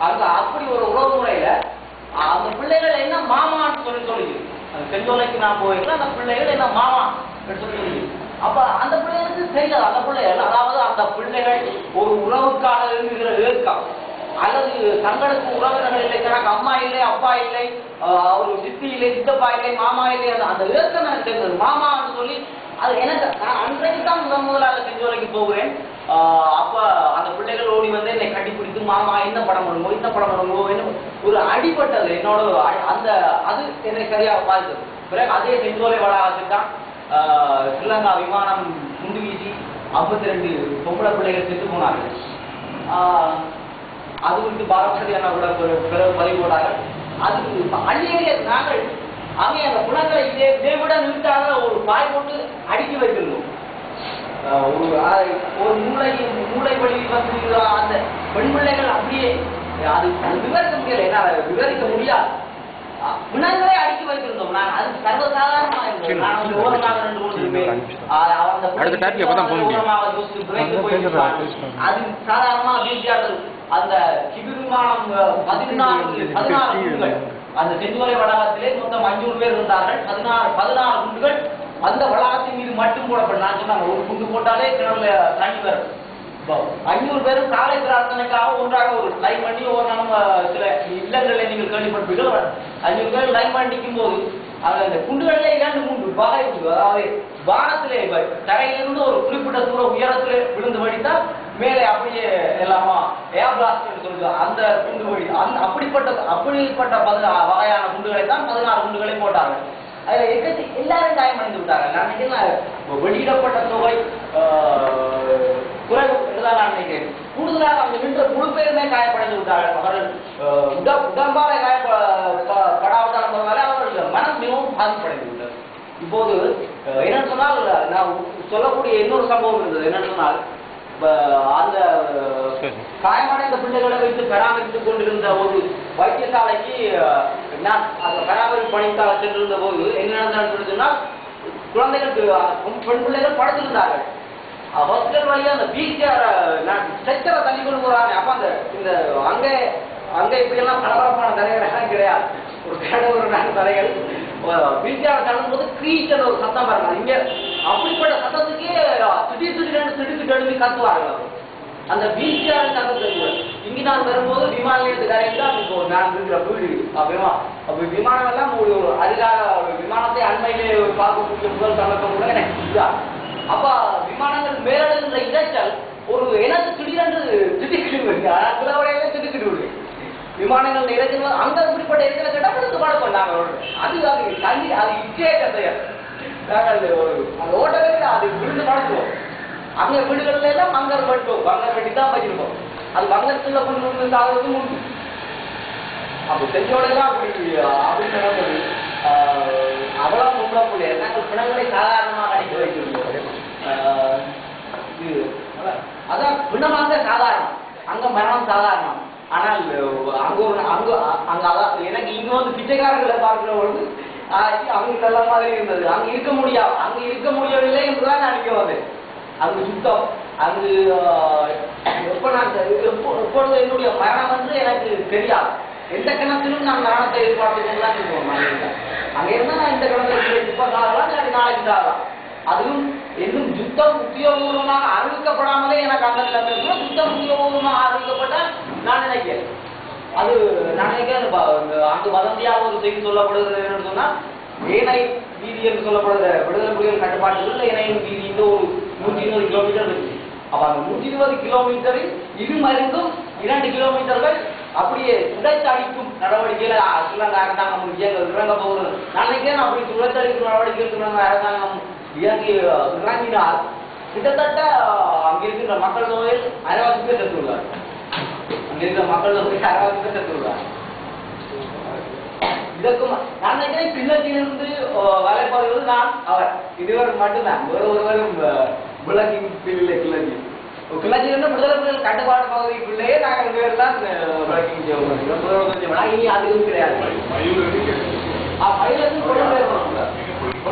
அங்க அப்படி ஒரு உறவு முறையில அந்த பிள்ளைகள் என்ன மாமான்னு சொல்லி செஞ்சோலைக்கு நான் போயிருக்கேன். அந்த பிள்ளைகள் என்ன மாமா சொல்லி அப்ப அந்த பிள்ளைகளுக்கு தெரியாது. அந்த பிள்ளைகள் அதாவது அந்த பிள்ளைகள் ஒரு உறவுக்காக இருக்கிற ஏற்கம் அல்லது தங்களுக்கு உறவினர்கள் இல்லை, எனக்கு அம்மா இல்லை, அப்பா இல்லை, ஒரு சித்தி இல்லை, சித்தப்பா இல்லை, மாமா இல்லை, அந்த ஏற்கம் எனக்கு தெரிந்தது மாமான்னு சொல்லி. அது எனக்கு நான் அன்றைக்கு தான் முதலாக செஞ்சோலைக்கு போகிறேன். அப்ப அந்த பிள்ளைகள் ஓடி வந்து என்னை கட்டிப்பிடித்து மாமா என்ன படம் பண்ணுவோம், இந்த படம் பண்ணுவோம், என்ன ஒரு அடிபட்டது என்னோட அந்த அது என்னை சரியாக பாதித்தது. பிறகு அதே செஞ்சோலை வளாகத்துக்கு தான் ஸ்ரீலங்கா விமானம் குண்டு வீசி 52 பொம்பளை பிள்ளைகள் செத்து போனார்கள். அது வந்து பாரம்பரியான பிறகு பதிவு போட்டார்கள். அது அந்நிய நாங்கள் அங்கே அந்த குணங்களை இதை விட நிறுத்தாக ஒரு பாய் போட்டு அடுக்கி வைத்திருந்தோம். ஒரு மூளை வழியில் வந்து அந்த பெண் பிள்ளைகள் அப்படியே அது விவரிக்க முடியல, என்னால் விவரிக்க முடியாது. பிணங்களை அடுக்கி வைத்திருந்தோம். நான் அது சர்வசாதாரணமாக இருந்தது. நான் வந்து ஓரமாக நின்று கொண்டிருப்பேன். அது சாதாரணமாக வீழ்ச்சியாளர்கள் அந்த சிவில் விமானம் 16 குண்டுகள் அந்த செஞ்சோலை வளாகத்திலே மொத்தம் 500 பேர் இருந்தார்கள். 16 குண்டுகள் அந்த வளாகத்தின் மீது மட்டும் போடப்படும். நான் சொன்னாங்க ஒரு குண்டு போட்டாலே கிணறுல தண்ணி வரும். 500 பேரும் காலை பிரார்த்தனைக்காக ஒன்றாக ஒரு லைன் பண்ணி ஒரு நம்ம சில இல்லங்களை நீங்கள் கேள்விப்பட்டிருப்பீர்கள். 500 பேர் லைன் பண்ணிக்கும் போது அந்த குண்டுகளிலே 2-3 வகை உண்டு. அதாவது வானத்திலே தரையிலிருந்து ஒரு குறிப்பிட்ட தூரம் உயரத்திலே விழுந்து வடித்தால் மேலே அப்படியே எல்லாமா ஏர் பிளாஸ்ட் சொல்லுது அந்த குண்டு வழி அப்படிப்பட்ட வகையான குண்டுகளை தான் 16 குண்டுகளை போட்டார்கள். அதில் எல்லாரும் காயமடைந்து விட்டார்கள். நான் நினைக்கிறேன் வெளியிடப்பட்ட தொகை குறைவு என்றுதான் நான் நினைக்கிறேன். கூடுதலாக அங்கு நின்ற முழு பேருமே காயப்படைந்து விட்டார்கள். அவர்கள் உடம்பால காயப்படாவிட்டால் அவர்கள் மனம் மிகவும் பாதிப்படைந்து விட்டது. இப்போது என்னன்னு சொன்னால் நான் சொல்லக்கூடிய இன்னொரு சம்பவம் இருந்தது. என்னன்னு சொன்னால் அந்த காயமடைந்த பிள்ளைகளை வைத்து பராமரித்துக் கொண்டிருந்த ஒரு வைத்தியசாலைக்கு நான் அந்த பராமரிப்பு பணிக்காக சென்றிருந்த போது என்ன நடந்ததுன்னு சொன்னால் குழந்தைகளுக்கு பெண் பிள்ளைகள் படுத்திருந்தார்கள். ஹாஸ்பிட்டல் வழியாக அந்த வீல்சேரை நான் ஸ்ட்ரெச்சரை தள்ளி கொண்டு போறாங்க. அப்ப அந்த இந்த அங்கே இப்படியெல்லாம் பரபரப்பான தரைகள் கிடையாது. ஒரு தரைகள் வீல்சேரை தள்ளும் போது கிரீச்சர் ஒரு சத்தம் பாருங்க. இங்க அப்படிப்பட்ட சத்தத்துக்கே திடீர் எழுதி கத்துவார்கள். அந்த வீழ்ச்சியான சத்தத்துக்கு இங்கு நான் வரும்போது விமான நிலையத்துக்கு கரையில் நான் இருக்கிற வீடு அப்ப விமானம் எல்லாம் ஒரு அதிகார விமானத்தை அண்மையிலே பார்க்கக்கூடிய முதல் சமக்கம் கூட எனக்கு இதுதான். அப்ப விமானங்கள் மேலிருந்த இடைச்சல் ஒரு எனக்கு திடீரென்று திடுக்கிடுவேன். திடுக்கிடுவேன் விமானங்கள் இறைச்சல் அங்க இப்படிப்பட்ட இடத்துல கேட்டால் எடுத்து பழக்கம் நாங்கள் அது தண்ணி அது இச்சே கதையா நாங்கள் அந்த ஓட்டவே அது விழுந்து பழக்குவோம். அங்க வீடுகள்ல எல்லாம் மங்கர் வெட்டும் மங்கர் வெட்டி தான் வச்சிருப்போம். அது மங்கத்துல கொண்டு சாகிறதும் உண்டு. அப்ப செஞ்சோடலாம் அப்படின்னு நடந்தது. அவ்வளவு முன்னக்கூடிய நாங்கள் பிணங்களை சாதாரணமாக அடிக்க வைத்திருந்தோம். அதான் பிணமாக சாதாரணம், அங்க மரணம் சாதாரணம். ஆனால் அங்க அதான் எனக்கு இங்க வந்து பிச்சைக்காரர்களை பார்க்கிற பொழுது அவங்க நல்ல மாதிரி இருந்தது. அங்க இருக்க முடியவில்லை என்றுதான் நான் நினைக்க வந்தேன். அங்கு சுத்தம் அங்கு எப்பொழுது என்னுடைய மரணம் என்று எனக்கு தெரியாது. எந்த கிணத்திலும் நான் மரணத்தை எதிர்பார்த்து கொண்டுதான் இருக்கோம். அங்க இருந்தா நான் இந்த கிணத்துல இப்ப சாகலாம், நாளைக்கு சாகலாம். அதுவும் இன்னும் யுத்தம் உத்தியோகபூர்வமாக அறிவிக்கப்படாமலே எனக்கு அந்த கிணத்துல யுத்தம் உத்தியோகபூர்வமாக அறிவிக்கப்பட்டால் நான் நினைக்கிறேன். அது நான் நினைக்கிறேன் அங்கு வதந்தியாக ஒரு செய்தி சொல்லப்படுகிறது என்னன்னு சொன்னா ஏனை வீதி என்று சொல்லப்படுகிற விடுதலை புலிகள் கட்டுப்பாட்டுகள் ஏனையின் வீதி இந்த ஒரு 120 கிலோமீட்டர் இருக்கு. அப்ப அந்த 120 கிலோமீட்டரில் இது மருந்தும் 2 கிலோமீட்டர்கள் அப்படியே சுழற்சடிக்கும் நடவடிக்கையில ஸ்ரீலங்கா அரசாங்கம் இறங்க போகிறது. நான் நினைக்கிறேன் அப்படி சுழற்சடிக்கும் நடவடிக்கை ஸ்ரீலங்கா அரசாங்கம் இறங்கினால் கிட்டத்தட்ட அங்கிருக்கின்ற மக்கள் தொகையில் 60 பேர் செத்துள்ளார். அங்கிருக்கிற மக்கள் தொகையில் 60 பேர் செத்துள்ளார். இதற்கும் நான் நினைக்கிறேன் கிளர்ச்சியிலிருந்து வலைப்படுவது நான் அவர் இதுவரை மட்டும்தான். வேறு ஒருவரும் விளக்கி இல்லை. கிளர்ச்சியிலிருந்து விடுதலை புலிகள் கட்டுப்பாட்டு பகுதிக்குள்ளேயே நாங்கள் பேர்லாம் விளக்கி இனி அதுவும் கிடையாது. பயிலிருந்து கொண்டு போயிருக்கோம்.